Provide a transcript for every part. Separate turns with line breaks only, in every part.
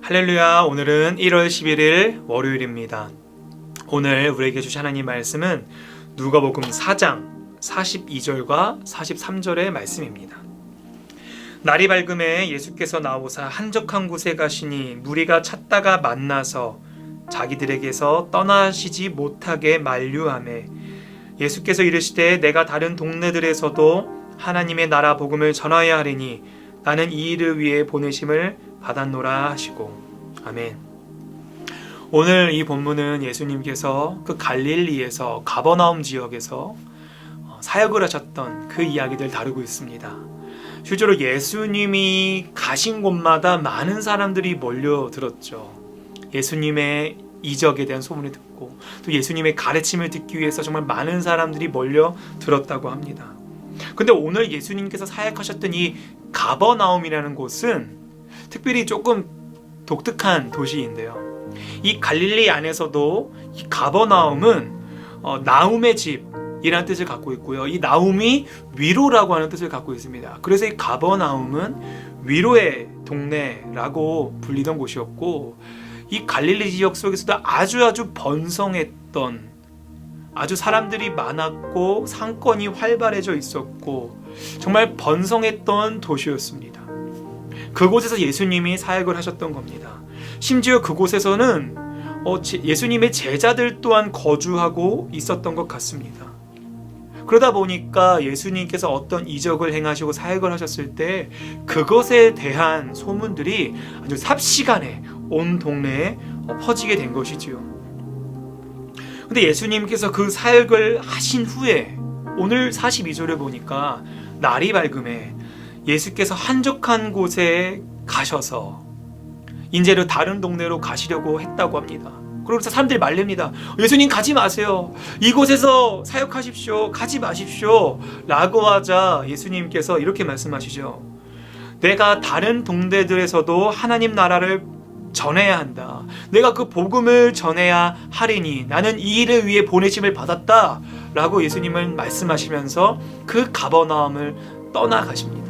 할렐루야. 오늘은 1월 11일 월요일입니다. 오늘 우리에게 주신 하나님 말씀은 누가복음 4장 42절과 43절의 말씀입니다. 날이 밝음에 예수께서 나오사 한적한 곳에 가시니 무리가 찾다가 만나서 자기들에게서 떠나시지 못하게 만류하매 예수께서 이르시되 내가 다른 동네들에서도 하나님의 나라 복음을 전하여야 하리니 나는 이 일을 위해 보내심을 받았노라 하시고. 아멘. 오늘 이 본문은 예수님께서 그 갈릴리에서 가버나움 지역에서 사역을 하셨던 그 이야기들 다루고 있습니다. 실제로 예수님이 가신 곳마다 많은 사람들이 몰려들었죠. 예수님의 이적에 대한 소문을 듣고 또 예수님의 가르침을 듣기 위해서 정말 많은 사람들이 몰려들었다고 합니다. 근데 오늘 예수님께서 사역하셨던 이 가버나움이라는 곳은 특별히 조금 독특한 도시인데요. 이 갈릴리 안에서도 이 가버나움은 나움의 집이라는 뜻을 갖고 있고요. 이 나움이 위로라고 하는 뜻을 갖고 있습니다. 그래서 이 가버나움은 위로의 동네라고 불리던 곳이었고, 이 갈릴리 지역 속에서도 아주 번성했던, 아주 사람들이 많았고 상권이 활발해져 있었고 정말 번성했던 도시였습니다. 그곳에서 예수님이 사역을 하셨던 겁니다. 심지어 그곳에서는 예수님의 제자들 또한 거주하고 있었던 것 같습니다. 그러다 보니까 예수님께서 어떤 이적을 행하시고 사역을 하셨을 때 그것에 대한 소문들이 아주 삽시간에 온 동네에 퍼지게 된 것이지요. 근데 예수님께서 그 사역을 하신 후에 오늘 42절을 보니까 날이 밝음에 예수께서 한적한 곳에 가셔서 이제는 다른 동네로 가시려고 했다고 합니다. 그러면서 사람들이 말립니다. 예수님 가지 마세요. 이곳에서 사역하십시오. 가지 마십시오. 라고 하자 예수님께서 이렇게 말씀하시죠. 내가 다른 동네들에서도 하나님 나라를 전해야 한다. 내가 그 복음을 전해야 하리니 나는 이 일을 위해 보내심을 받았다. 라고 예수님은 말씀하시면서 그 가버나움을 떠나가십니다.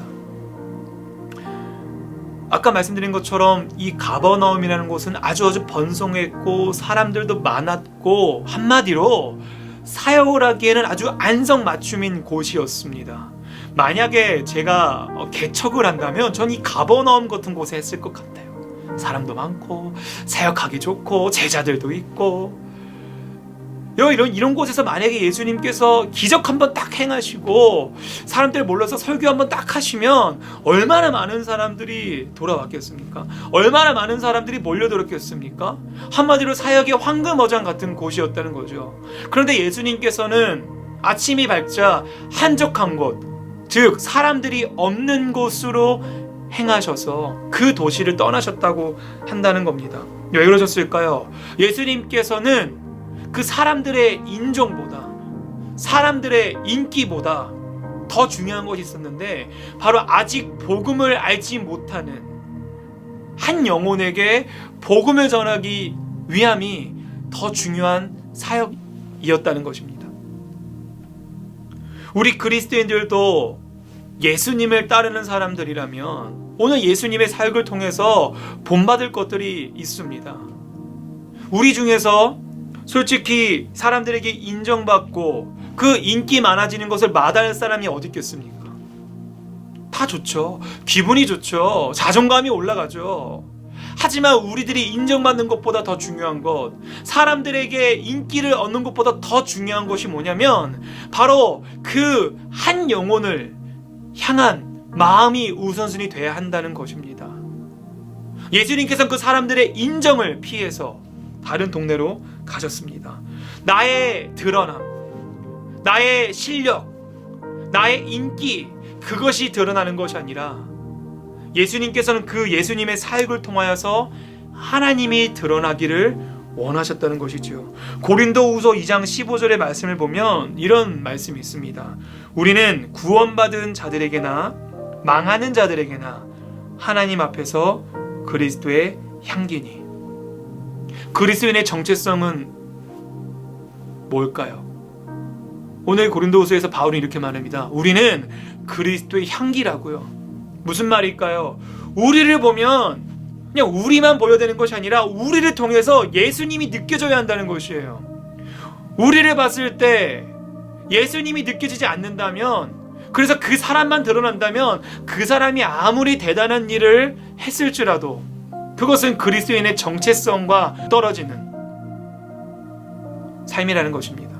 아까 말씀드린 것처럼 이 가버나움이라는 곳은 아주 번성했고 사람들도 많았고 한마디로 사역을 하기에는 아주 안성맞춤인 곳이었습니다. 만약에 제가 개척을 한다면 전 이 가버나움 같은 곳에 했을 것 같아요. 사람도 많고 사역하기 좋고 제자들도 있고 이런 곳에서 만약에 예수님께서 기적 한번 딱 행하시고 사람들 몰라서 설교 한번 딱 하시면 얼마나 많은 사람들이 돌아왔겠습니까? 얼마나 많은 사람들이 몰려들었겠습니까? 한마디로 사역의 황금어장 같은 곳이었다는 거죠. 그런데 예수님께서는 아침이 밝자 한적한 곳, 즉 사람들이 없는 곳으로 행하셔서 그 도시를 떠나셨다고 한다는 겁니다. 왜 그러셨을까요? 예수님께서는 그 사람들의 인정보다 사람들의 인기보다 더 중요한 것이 있었는데 바로 아직 복음을 알지 못하는 한 영혼에게 복음을 전하기 위함이 더 중요한 사역이었다는 것입니다. 우리 그리스도인들도 예수님을 따르는 사람들이라면 오늘 예수님의 사역을 통해서 본받을 것들이 있습니다. 우리 중에서 솔직히 사람들에게 인정받고 그 인기 많아지는 것을 마다할 사람이 어디 있겠습니까? 다 좋죠. 기분이 좋죠. 자존감이 올라가죠. 하지만 우리들이 인정받는 것보다 더 중요한 것, 사람들에게 인기를 얻는 것보다 더 중요한 것이 뭐냐면 바로 그 한 영혼을 향한 마음이 우선순위 돼야 한다는 것입니다. 예수님께서는 그 사람들의 인정을 피해서 다른 동네로 가셨습니다. 나의 드러남, 나의 실력, 나의 인기, 그것이 드러나는 것이 아니라 예수님께서는 그 예수님의 사역을 통하여서 하나님이 드러나기를 원하셨다는 것이죠. 고린도후서 2장 15절의 말씀을 보면 이런 말씀이 있습니다. 우리는 구원받은 자들에게나 망하는 자들에게나 하나님 앞에서 그리스도의 향기니. 그리스도인의 정체성은 뭘까요? 오늘 고린도후서에서 바울은 이렇게 말합니다. 우리는 그리스도의 향기라고요. 무슨 말일까요? 우리를 보면 그냥 우리만 보여야 되는 것이 아니라 우리를 통해서 예수님이 느껴져야 한다는 것이에요. 우리를 봤을 때 예수님이 느껴지지 않는다면, 그래서 그 사람만 드러난다면 그 사람이 아무리 대단한 일을 했을지라도 그것은 그리스도인의 정체성과 떨어지는 삶이라는 것입니다.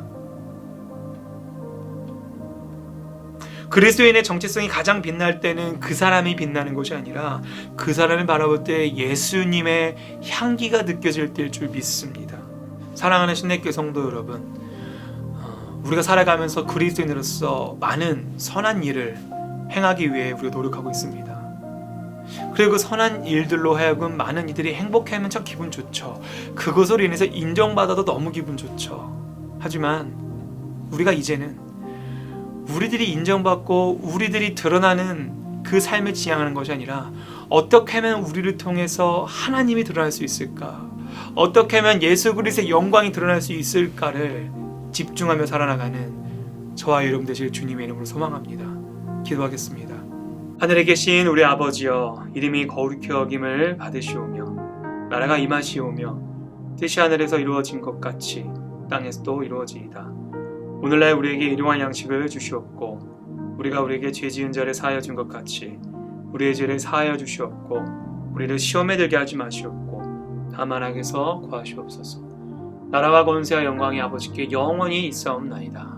그리스도인의 정체성이 가장 빛날 때는 그 사람이 빛나는 것이 아니라 그 사람을 바라볼 때 예수님의 향기가 느껴질 때일 줄 믿습니다. 사랑하는 신내교회 성도 여러분, 우리가 살아가면서 그리스도인으로서 많은 선한 일을 행하기 위해 우리가 노력하고 있습니다. 그리고 그 선한 일들로 하여금 많은 이들이 행복해하면 참 기분 좋죠. 그것으로 인해서 인정받아도 너무 기분 좋죠. 하지만 우리가 이제는 우리들이 인정받고 우리들이 드러나는 그 삶을 지향하는 것이 아니라 어떻게 하면 우리를 통해서 하나님이 드러날 수 있을까, 어떻게 하면 예수 그리스도의 영광이 드러날 수 있을까를 집중하며 살아나가는 저와 여러분 되실 주님의 이름으로 소망합니다. 기도하겠습니다. 하늘에 계신 우리 아버지여, 이름이 거룩히 여김을 받으시오며 나라가 임하시오며 뜻이 하늘에서 이루어진 것 같이 땅에서도 이루어지이다. 오늘날 우리에게 일용할 양식을 주시옵고 우리가 우리에게 죄 지은 자를 사하여 준 것 같이 우리의 죄를 사하여 주시옵고 우리를 시험에 들게 하지 마시옵고 다만 악에서 구하시옵소서. 나라와 권세와 영광이 아버지께 영원히 있사옵나이다.